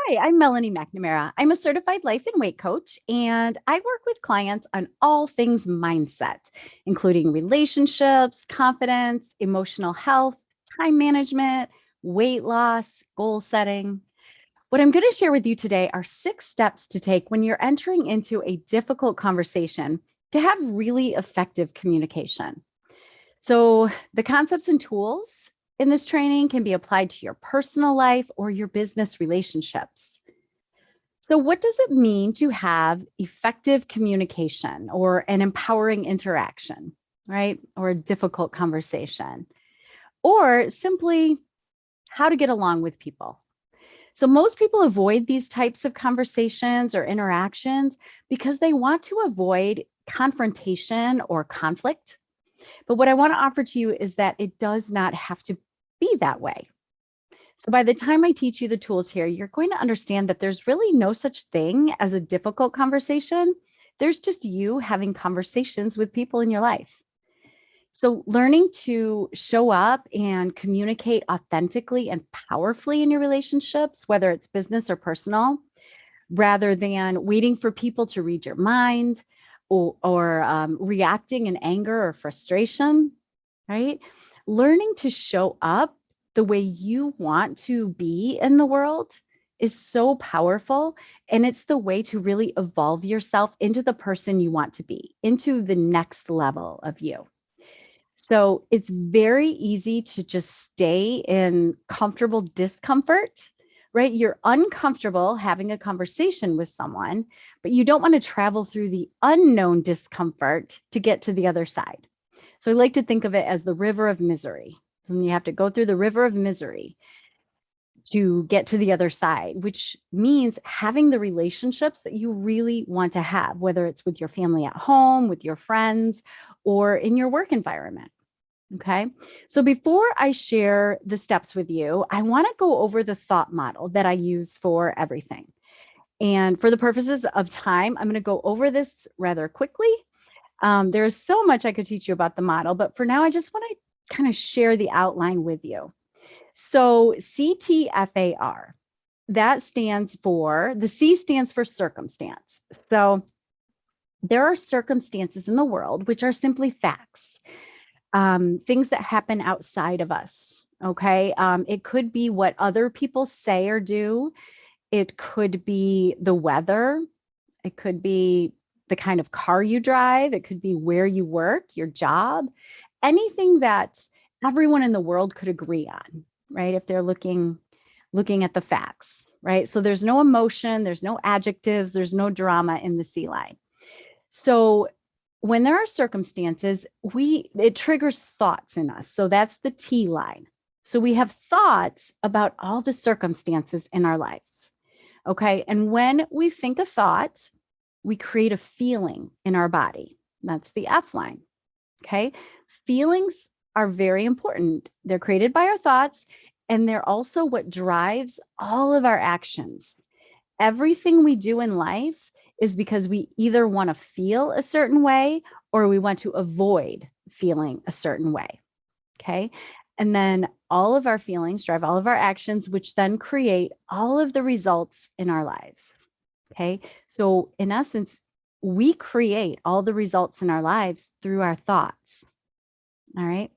Hi, I'm Melanie McNamara. I'm a certified life and weight coach, and I work with clients on all things mindset, including relationships, confidence, emotional health, time management, weight loss, goal setting. What I'm going to share with you today are 6 steps to take when you're entering into a difficult conversation to have really effective communication. So, the concepts and tools in this training can be applied to your personal life or your business relationships. So, what does it mean to have effective communication or an empowering interaction, right? Or a difficult conversation, or simply how to get along with people? So, most people avoid these types of conversations or interactions because they want to avoid confrontation or conflict. But what I want to offer to you is that it does not have to be that way. So by the time I teach you the tools here, you're going to understand that there's really no such thing as a difficult conversation. There's just you having conversations with people in your life. So learning to show up and communicate authentically and powerfully in your relationships, whether it's business or personal, rather than waiting for people to read your mind or reacting in anger or frustration, right? Learning to show up the way you want to be in the world is so powerful. And it's the way to really evolve yourself into the person you want to be, into the next level of you. So it's very easy to just stay in comfortable discomfort, right? You're uncomfortable having a conversation with someone, but you don't want to travel through the unknown discomfort to get to the other side. So I like to think of it as the river of misery. And you have to go through the river of misery to get to the other side, which means having the relationships that you really want to have, whether it's with your family at home, with your friends, or in your work environment. Okay. So before I share the steps with you, I want to go over the thought model that I use for everything. And for the purposes of time, I'm going to go over this rather quickly. There's so much I could teach you about the model, but for now, I just want to kind of share the outline with you. So CTFAR, that stands for, the C stands for circumstance. So there are circumstances in the world which are simply facts, things that happen outside of us. Okay. It could be what other people say or do. It could be the weather. It could be the kind of car you drive. It could be where you work, your job, anything that everyone in the world could agree on, right? If they're looking at the facts, right? So there's no emotion, there's no adjectives, there's no drama in the C line. So when there are circumstances, it triggers thoughts in us. So that's the T line. So we have thoughts about all the circumstances in our lives. Okay. And when we think a thought, we create a feeling in our body. That's the F line. Okay. Feelings are very important. They're created by our thoughts, and they're also what drives all of our actions. Everything we do in life is because we either want to feel a certain way or we want to avoid feeling a certain way. Okay. And then all of our feelings drive all of our actions, which then create all of the results in our lives. Okay. So, in essence, we create all the results in our lives through our thoughts. All right.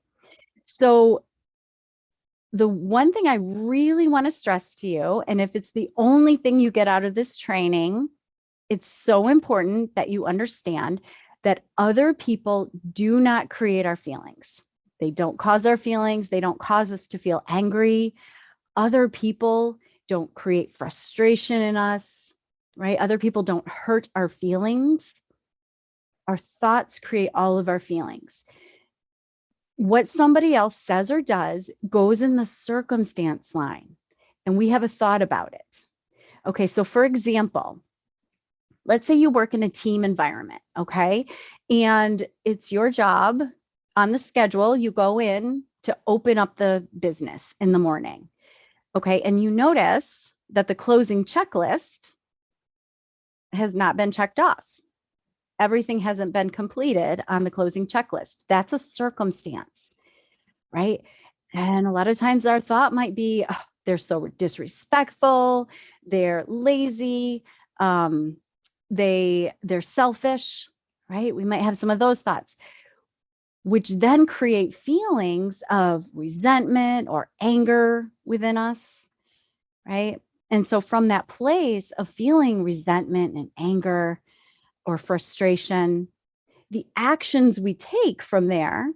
So, the one thing I really want to stress to you, and if it's the only thing you get out of this training, it's so important that you understand that other people do not create our feelings. They don't cause our feelings. They don't cause us to feel angry. Other people don't create frustration in us, right? Other people don't hurt our feelings. Our thoughts create all of our feelings. What somebody else says or does goes in the circumstance line, and we have a thought about it. Okay, so for example, let's say you work in a team environment, okay? And it's your job on the schedule. You go in to open up the business in the morning, okay? And you notice that the closing checklist has not been checked off. Everything hasn't been completed on the closing checklist. That's a circumstance, right? And a lot of times our thought might be, oh, they're so disrespectful. they're lazy, um, they're selfish, right? We might have some of those thoughts, which then create feelings of resentment or anger within us, right? And so from that place of feeling resentment and anger or frustration, the actions we take from there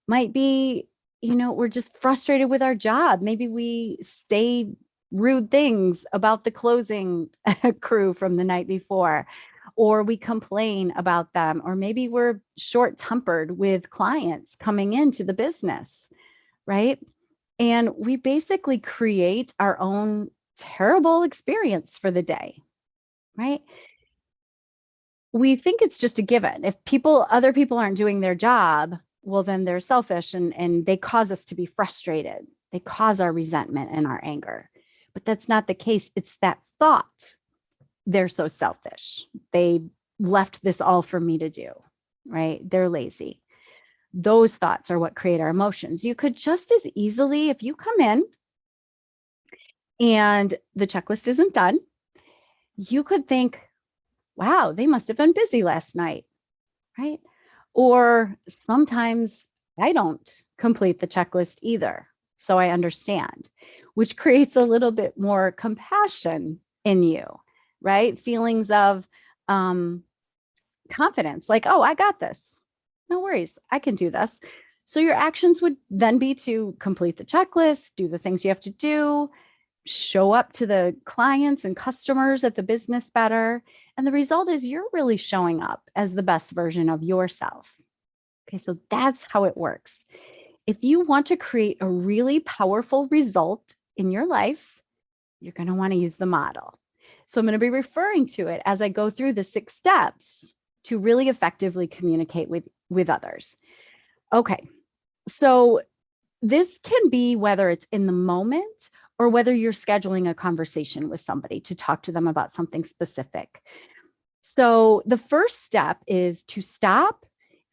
might be, we're just frustrated with our job. Maybe we say rude things about the closing crew from the night before, or we complain about them, or maybe we're short tempered with clients coming into the business, right? And we basically create our own terrible experience for the day, right? We think it's just a given. If other people aren't doing their job, well, then they're selfish and they cause us to be frustrated. They cause our resentment and our anger. But that's not the case. It's that thought. They're so selfish. They left this all for me to do, right? They're lazy. Those thoughts are what create our emotions. You could just as easily, if you come in and the checklist isn't done, you could think, wow, they must have been busy last night, right? Or sometimes I don't complete the checklist either. So I understand, which creates a little bit more compassion in you, right? Feelings of confidence, like, oh, I got this. No worries. I can do this. So your actions would then be to complete the checklist, do the things you have to do, show up to the clients and customers at the business better. And the result is you're really showing up as the best version of yourself. Okay, so that's how it works. If you want to create a really powerful result in your life, you're going to want to use the model. So I'm going to be referring to it as I go through the 6 steps to really effectively communicate with others. Okay, so this can be whether it's in the moment or whether you're scheduling a conversation with somebody to talk to them about something specific. So the first step is to stop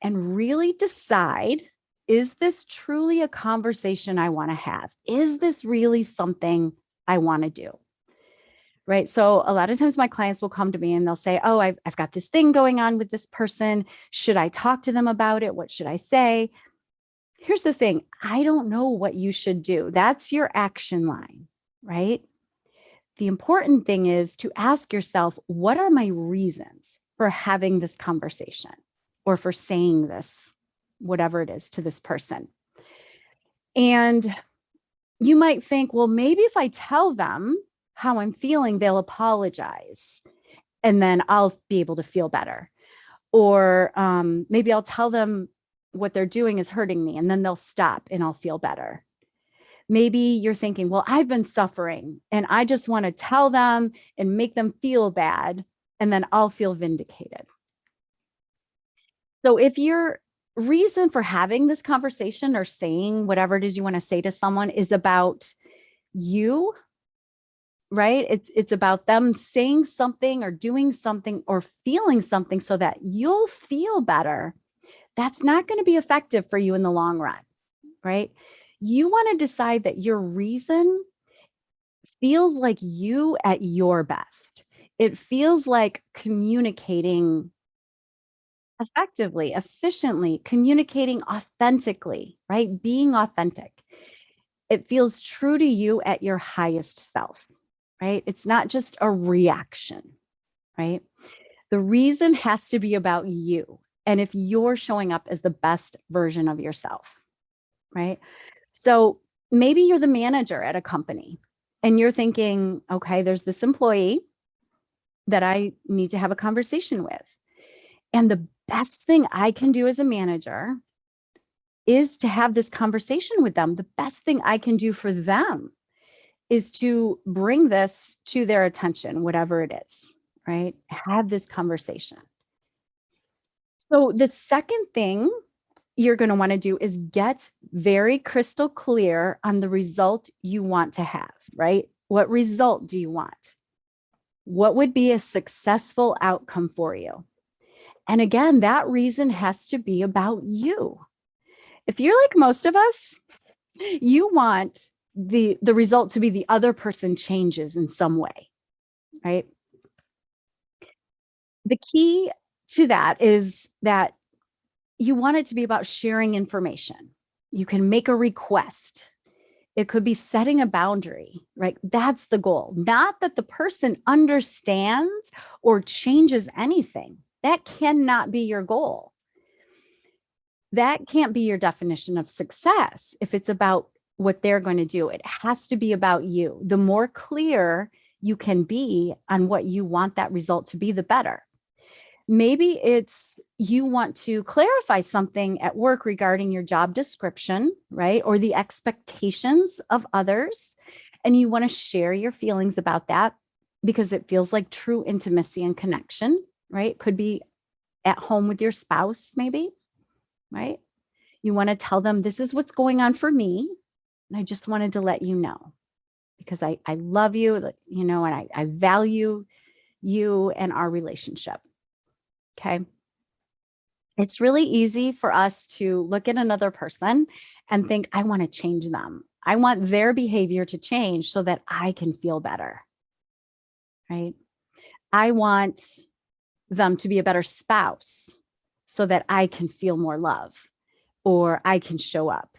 and really decide, is this truly a conversation I want to have? Is this really something I want to do? Right. So a lot of times my clients will come to me and they'll say, oh, I've got this thing going on with this person. Should I talk to them about it? What should I say? Here's the thing. I don't know what you should do. That's your action line, right? The important thing is to ask yourself, what are my reasons for having this conversation or for saying this, whatever it is, to this person? And you might think, well, maybe if I tell them how I'm feeling, they'll apologize and then I'll be able to feel better. Or maybe I'll tell them what they're doing is hurting me and then they'll stop and I'll feel better. Maybe you're thinking, well, I've been suffering and I just want to tell them and make them feel bad and then I'll feel vindicated. So if your reason for having this conversation or saying whatever it is you want to say to someone is about you, right? It's about them saying something or doing something or feeling something so that you'll feel better. That's not going to be effective for you in the long run, right? You want to decide that your reason feels like you at your best. It feels like communicating effectively, efficiently, communicating authentically, right? Being authentic. It feels true to you at your highest self, right? It's not just a reaction, right? The reason has to be about you. And if you're showing up as the best version of yourself, right? So maybe you're the manager at a company and you're thinking, okay, there's this employee that I need to have a conversation with. And the best thing I can do as a manager is to have this conversation with them. The best thing I can do for them is to bring this to their attention, whatever it is, right? Have this conversation. So the second thing you're going to want to do is get very crystal clear on the result you want to have, right? What result do you want? What would be a successful outcome for you? And again, that reason has to be about you. If you're like most of us, you want the result to be the other person changes in some way, right? The key to that is that you want it to be about sharing information. You can make a request. It could be setting a boundary, right? That's the goal. Not that the person understands or changes anything. That cannot be your goal. That can't be your definition of success if it's about what they're going to do. It has to be about you. The more clear you can be on what you want that result to be, the better. Maybe it's you want to clarify something at work regarding your job description, right? Or the expectations of others. And you want to share your feelings about that because it feels like true intimacy and connection, right? Could be at home with your spouse, maybe, right? You want to tell them, this is what's going on for me. And I just wanted to let you know because I love you, and I value you and our relationship. Okay. It's really easy for us to look at another person and think, I want to change them. I want their behavior to change so that I can feel better, right? I want them to be a better spouse so that I can feel more love or I can show up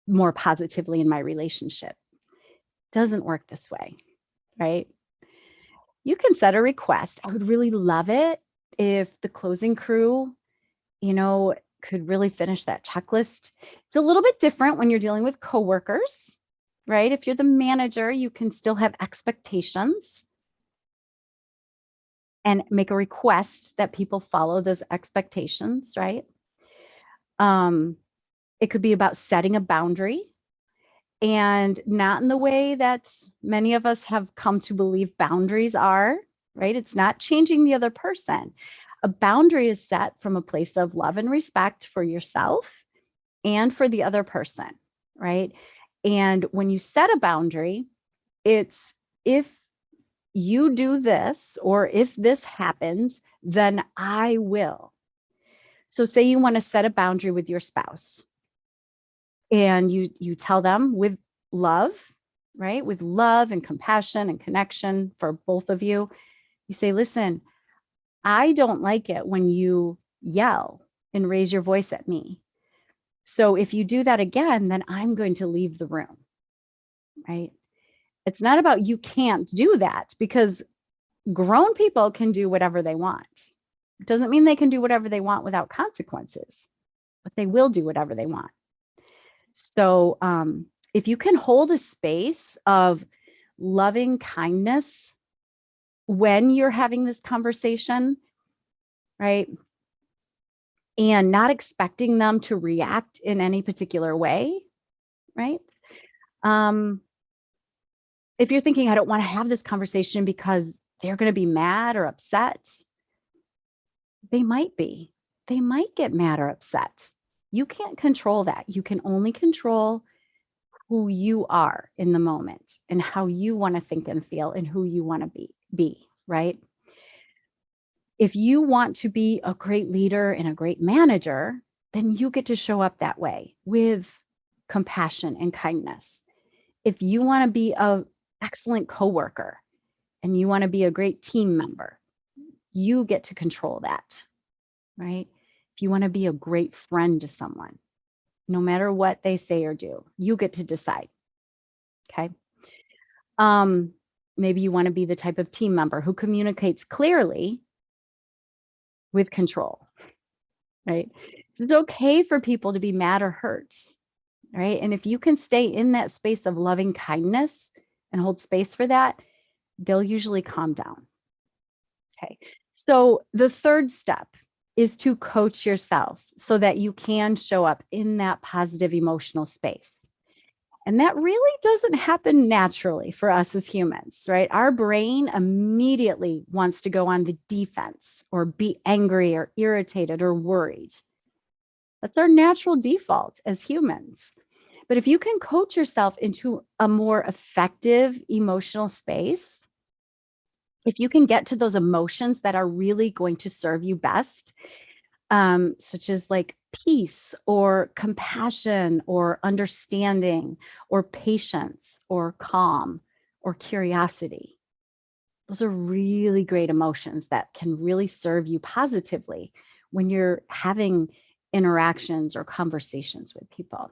more positively in my relationship. Doesn't work this way, right? You can set a request. I would really love it if the closing crew could really finish that checklist. It's a little bit different when you're dealing with coworkers, right? If you're the manager, you can still have expectations and make a request that people follow those expectations, right? Um, it could be about setting a boundary and not in the way that many of us have come to believe boundaries are, right? It's not changing the other person. A boundary is set from a place of love and respect for yourself and for the other person, right? And when you set a boundary, it's if you do this or if this happens, then I will. So say you want to set a boundary with your spouse and you tell them with love, right? With love and compassion and connection for both of you. You say, listen, I don't like it when you yell and raise your voice at me. So if you do that again, then I'm going to leave the room, right? It's not about you can't do that because grown people can do whatever they want. It doesn't mean they can do whatever they want without consequences, but they will do whatever they want. So if you can hold a space of loving kindness when you're having this conversation, right? And not expecting them to react in any particular way, right? Um, if you're thinking, I don't want to have this conversation because they're going to be mad or upset, they might be. They might get mad or upset. You can't control that. You can only control who you are in the moment and how you want to think and feel and who you want to be, right? If you want to be a great leader and a great manager, then you get to show up that way with compassion and kindness. If you want to be an excellent coworker and you want to be a great team member, you get to control that, right? If you want to be a great friend to someone, no matter what they say or do, you get to decide. Okay. Maybe you want to be the type of team member who communicates clearly with control, right? It's okay for people to be mad or hurt, right? And if you can stay in that space of loving kindness and hold space for that, they'll usually calm down. Okay. So the third step is to coach yourself so that you can show up in that positive emotional space. And that really doesn't happen naturally for us as humans, right? Our brain immediately wants to go on the defense or be angry or irritated or worried. That's our natural default as humans. But if you can coach yourself into a more effective emotional space, if you can get to those emotions that are really going to serve you best, such as like peace or compassion or understanding or patience or calm or curiosity, Those are really great emotions that can really serve you positively when you're having interactions or conversations with people.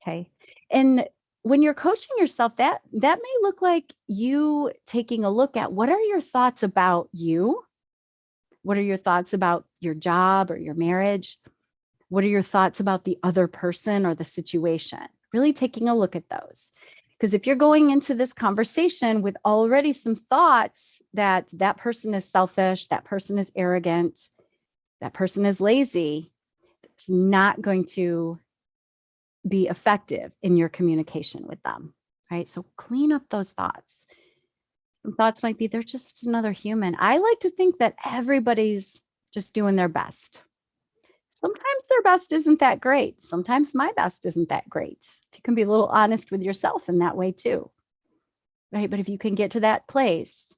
Okay. And when you're coaching yourself, that may look like you taking a look at what are your thoughts about you? What are your thoughts about your job or your marriage? What are your thoughts about the other person or the situation? Really taking a look at those. Because if you're going into this conversation with already some thoughts that that person is selfish, that person is arrogant, that person is lazy, it's not going to be effective in your communication with them, right? So clean up those thoughts. Some thoughts might be they're just another human. I like to think that everybody's just doing their best. Sometimes their best isn't that great. Sometimes my best isn't that great. You can be a little honest with yourself in that way too, right? But if you can get to that place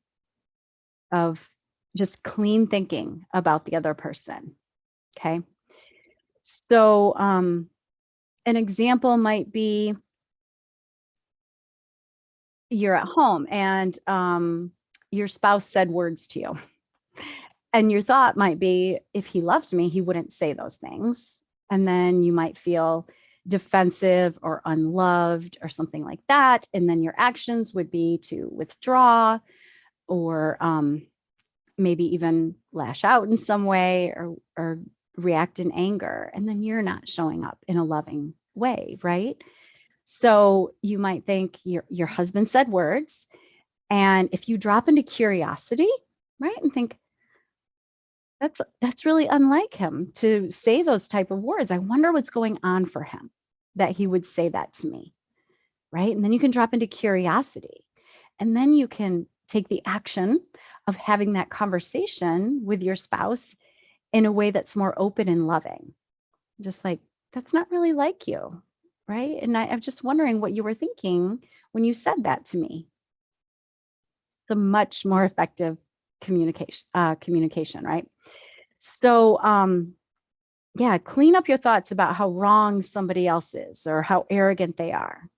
of just clean thinking about the other person, okay? So, an example might be you're at home and your spouse said words to you. And your thought might be, if he loved me, he wouldn't say those things. And then you might feel defensive or unloved or something like that. And then your actions would be to withdraw or maybe even lash out in some way or react in anger. And then you're not showing up in a loving way, right? So you might think your husband said words. And if you drop into curiosity, right, and think, that's really unlike him to say those type of words. I wonder what's going on for him that he would say that to me, right? And then you can drop into curiosity. And then you can take the action of having that conversation with your spouse in a way that's more open and loving. Just like, that's not really like you, right? And I'm just wondering what you were thinking when you said that to me. It's a much more effective communication, right? So, yeah, clean up your thoughts about how wrong somebody else is or how arrogant they are,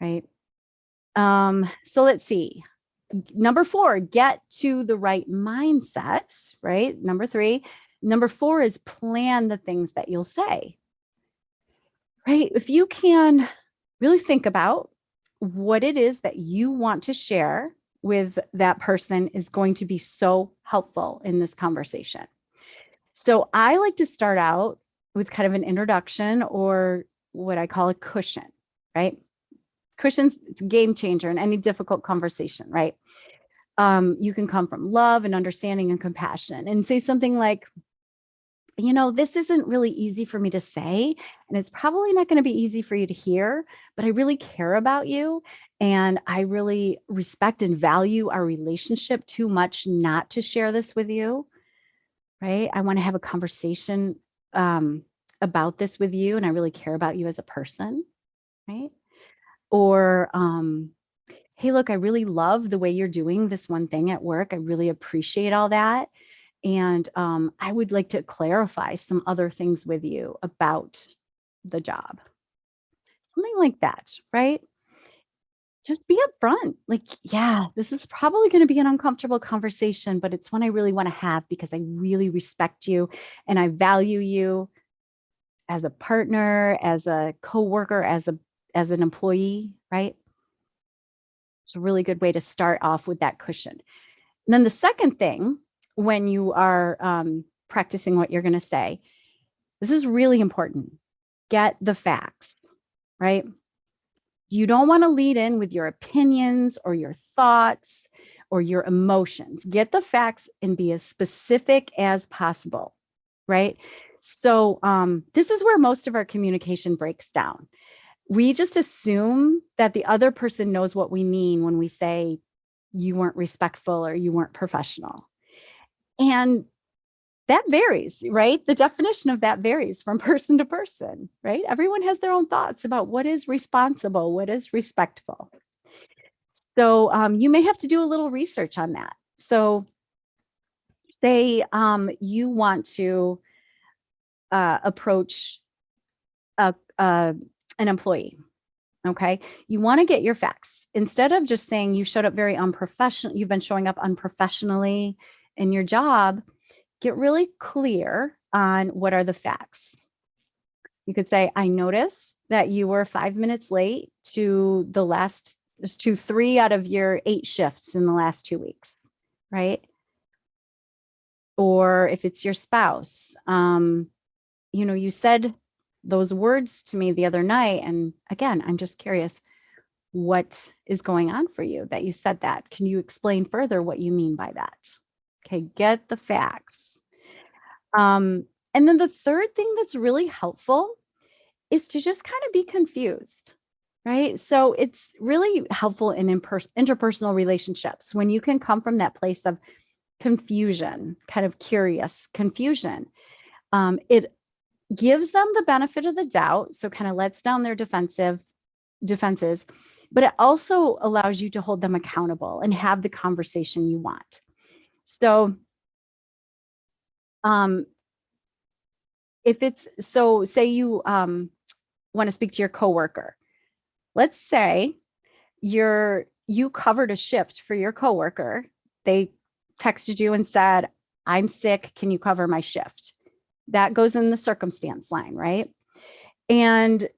right? So let's see. Number 4, get to the right mindset, right? Number 3. Number 4 is plan the things that you'll say, right? If you can really think about what it is that you want to share with that person is going to be so helpful in this conversation. So I like to start out with kind of an introduction or what I call a cushion, right? Cushions, it's a game changer in any difficult conversation, right? You can come from love and understanding and compassion and say something like, this isn't really easy for me to say, and it's probably not going to be easy for you to hear, but I really care about you. And I really respect and value our relationship too much not to share this with you, right? I want to have a conversation about this with you, and I really care about you as a person, right? Or, hey, look, I really love the way you're doing this one thing at work. I really appreciate all that. And I would like to clarify some other things with you about the job. Something like that, right? Just be upfront. Like, yeah, this is probably going to be an uncomfortable conversation, but it's one I really want to have because I really respect you and I value you as a partner, as a coworker, as an employee, right? It's a really good way to start off with that cushion. And then the second thing, when you are practicing what you're going to say, this is really important. Get the facts, right? You don't want to lead in with your opinions or your thoughts or your emotions. Get the facts and be as specific as possible, right? So this is where most of our communication breaks down. We just assume that the other person knows what we mean when we say you weren't respectful or you weren't professional. And that varies, right? The definition of that varies from person to person, right? Everyone has their own thoughts about what is responsible, what is respectful. So you may have to do a little research on that. So say you want to approach an employee, Okay. You want to get your facts instead of just saying you showed up very unprofessional, you've been showing up unprofessionally in your job. Get really clear on what are the facts. You could say, I noticed that you were 5 minutes late to 3 out of your 8 shifts in the last 2 weeks, right? Or if it's your spouse, you said those words to me the other night. And again, I'm just curious, what is going on for you that you said that? Can you explain further what you mean by that? Okay, get the facts. And then the third thing that's really helpful is to just kind of be confused, right? So it's really helpful in interpersonal relationships when you can come from that place of confusion, kind of curious confusion. It gives them the benefit of the doubt, so kind of lets down their defenses, but it also allows you to hold them accountable and have the conversation you want. So, um, say you want to speak to your coworker. Let's say you covered a shift for your coworker. They texted you and said, I'm sick. Can you cover my shift? That goes in the circumstance line, right? And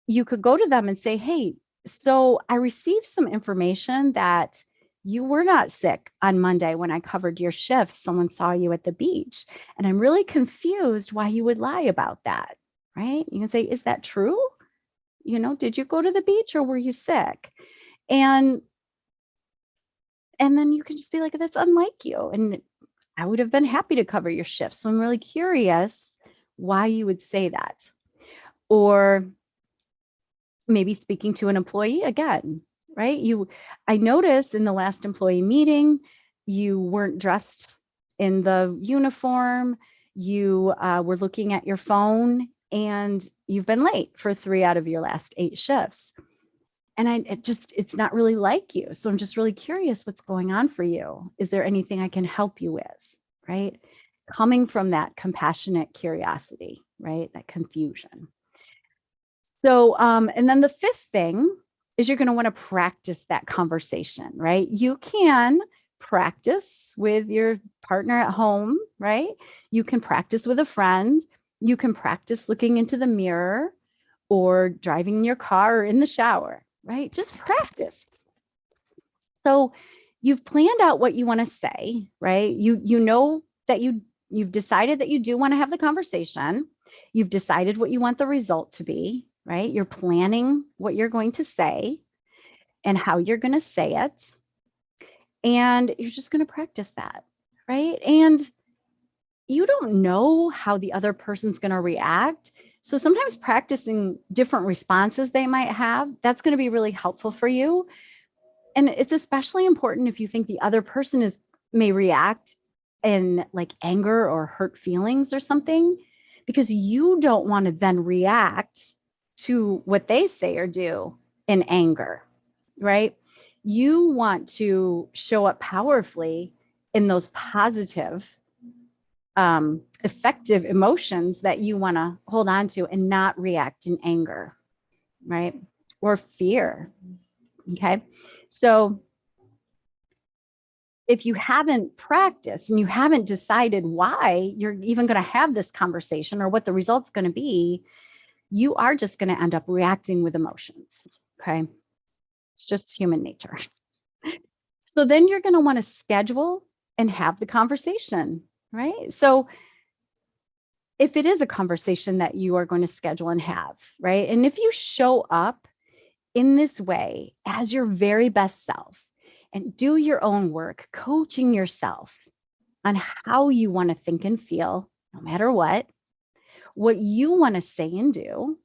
you could go to them and say, hey, so I received some information that you were not sick on Monday when I covered your shift. Someone saw you at the beach. And I'm really confused why you would lie about that, right? You can say, is that true? Did you go to the beach or were you sick? And then you can just be like, that's unlike you. And I would have been happy to cover your shift. So I'm really curious why you would say that. Or maybe speaking to an employee again, right? I noticed in the last employee meeting, you weren't dressed in the uniform. You were looking at your phone and you've been late for 3 out of your last 8 shifts. And it's not really like you. So I'm just really curious what's going on for you. Is there anything I can help you with? Right? Coming from that compassionate curiosity, right? That confusion. So, and then the fifth thing is you're going to want to practice that conversation, right? You can practice with your partner at home, right? You can practice with a friend. You can practice looking into the mirror or driving in your car or in the shower, right? Just practice. So you've planned out what you want to say, right? You know that you've decided that you do want to have the conversation. You've decided what you want the result to be, right? You're planning what you're going to say and how you're going to say it. And you're just going to practice that, right? And you don't know how the other person's going to react. So sometimes practicing different responses they might have, that's going to be really helpful for you. And it's especially important if you think the other person may react in like anger or hurt feelings or something, because you don't want to then react to what they say or do in anger, right? You want to show up powerfully in those positive, effective emotions that you want to hold on to and not react in anger, right? Or fear. Okay. So if you haven't practiced and you haven't decided why you're even going to have this conversation or what the result's going to be, you are just going to end up reacting with emotions. Okay. It's just human nature. So then you're going to want to schedule and have the conversation, right? So if it is a conversation that you are going to schedule and have, right? And if you show up in this way as your very best self and do your own work, coaching yourself on how you want to think and feel, no matter what you want to say and do,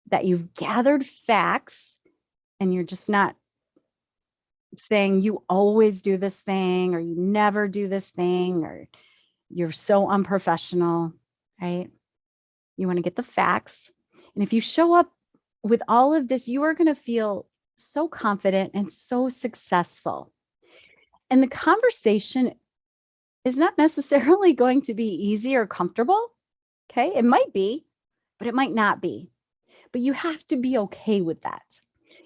that you've gathered facts and you're just not saying you always do this thing or you never do this thing or you're so unprofessional, right? You want to get the facts. And if you show up with all of this, you are going to feel so confident and so successful. And the conversation is not necessarily going to be easy or comfortable. Okay. It might be, but it might not be. but you have to be okay with that.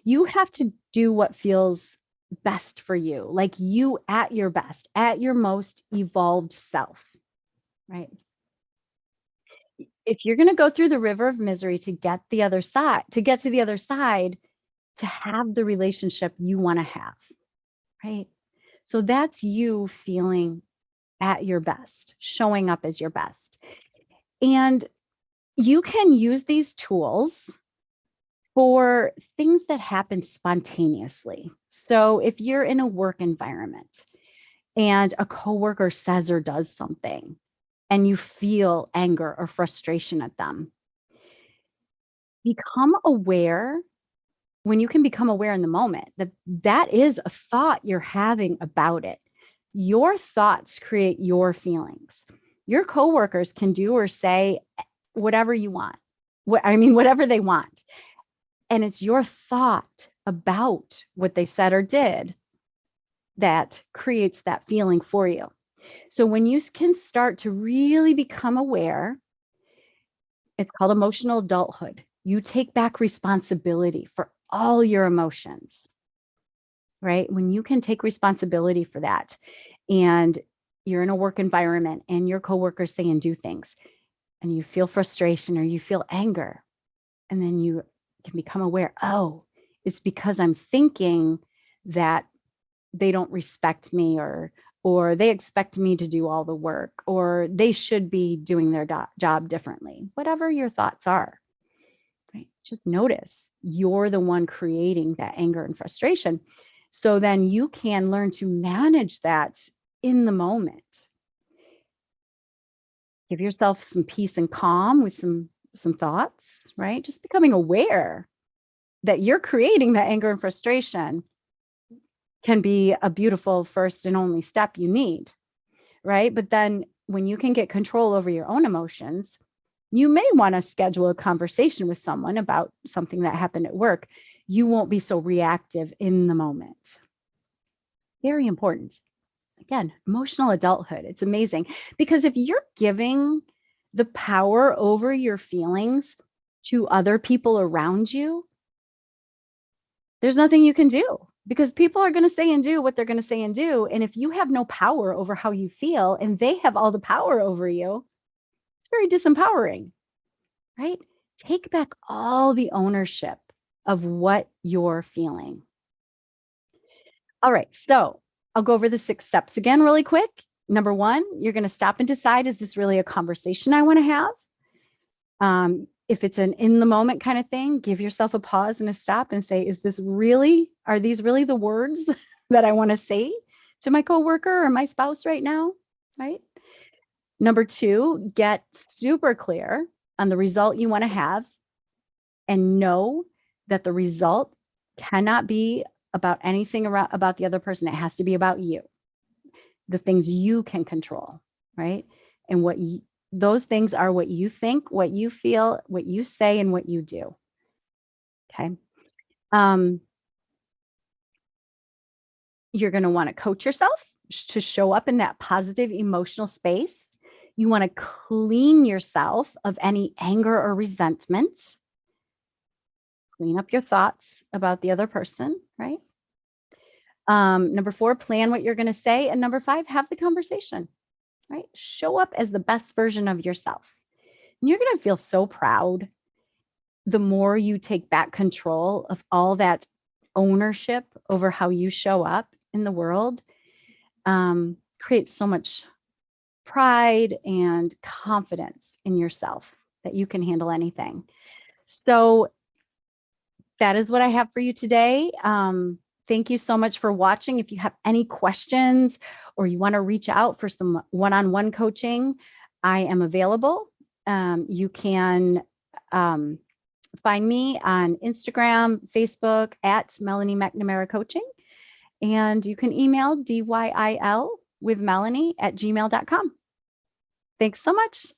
You have to do what feels best for you, like you at your best, at your most evolved self, right? If you're going to go through the river of misery to get the other side, to get to the other side, to have the relationship you want to have, right? So that's you feeling at your best, showing up as your best. And you can use these tools for things that happen spontaneously. So if you're in a work environment and a coworker says or does something and you feel anger or frustration at them, become aware. When you can become aware in the moment that that is a thought you're having about it. Your thoughts create your feelings. Your coworkers can do or say whatever you want. Whatever they want. And it's your thought about what they said or did that creates that feeling for you. So when you can start to really become aware, it's called emotional adulthood. You take back responsibility for all your emotions, right? When you can take responsibility for that and you're in a work environment and your coworkers say and do things and you feel frustration or you feel anger, and then you can become aware, oh, it's because I'm thinking that they don't respect me or they expect me to do all the work or they should be doing their job differently. Whatever your thoughts are, right? Just notice you're the one creating that anger and frustration. So then you can learn to manage that in the moment. Give yourself some peace and calm with some thoughts, right? Just becoming aware that you're creating that anger and frustration can be a beautiful first and only step you need, right? But then when you can get control over your own emotions, you may want to schedule a conversation with someone about something that happened at work. You won't be so reactive in the moment. Very important. Again, emotional adulthood. It's amazing because if you're giving the power over your feelings to other people around you, there's nothing you can do because people are going to say and do what they're going to say and do. And if you have no power over how you feel and they have all the power over you, it's very disempowering, right? Take back all the ownership of what you're feeling. All right. So I'll go over the 6 steps again really quick. Number 1, you're going to stop and decide, is this really a conversation I want to have? If it's an in the moment kind of thing, give yourself a pause and a stop and say, are these really the words that I want to say to my coworker or my spouse right now? Right. Number 2, get super clear on the result you want to have and know that the result cannot be about anything about the other person. It has to be about you, the things you can control, right? And those things are what you think, what you feel, what you say, and what you do. Okay. You're going to want to coach yourself to show up in that positive emotional space. You want to clean yourself of any anger or resentment. Clean up your thoughts about the other person, right? Number 4, plan what you're going to say. And number 5, have the conversation, right? Show up as the best version of yourself. And you're going to feel so proud the more you take back control of all that ownership over how you show up in the world. Creates so much pride and confidence in yourself that you can handle anything. So that is what I have for you today. Thank you so much for watching. If you have any questions or you want to reach out for some one-on-one coaching, I am available. You can find me on Instagram, Facebook at Melanie McNamara Coaching. And you can email DYIL with Melanie at gmail.com. Thanks so much.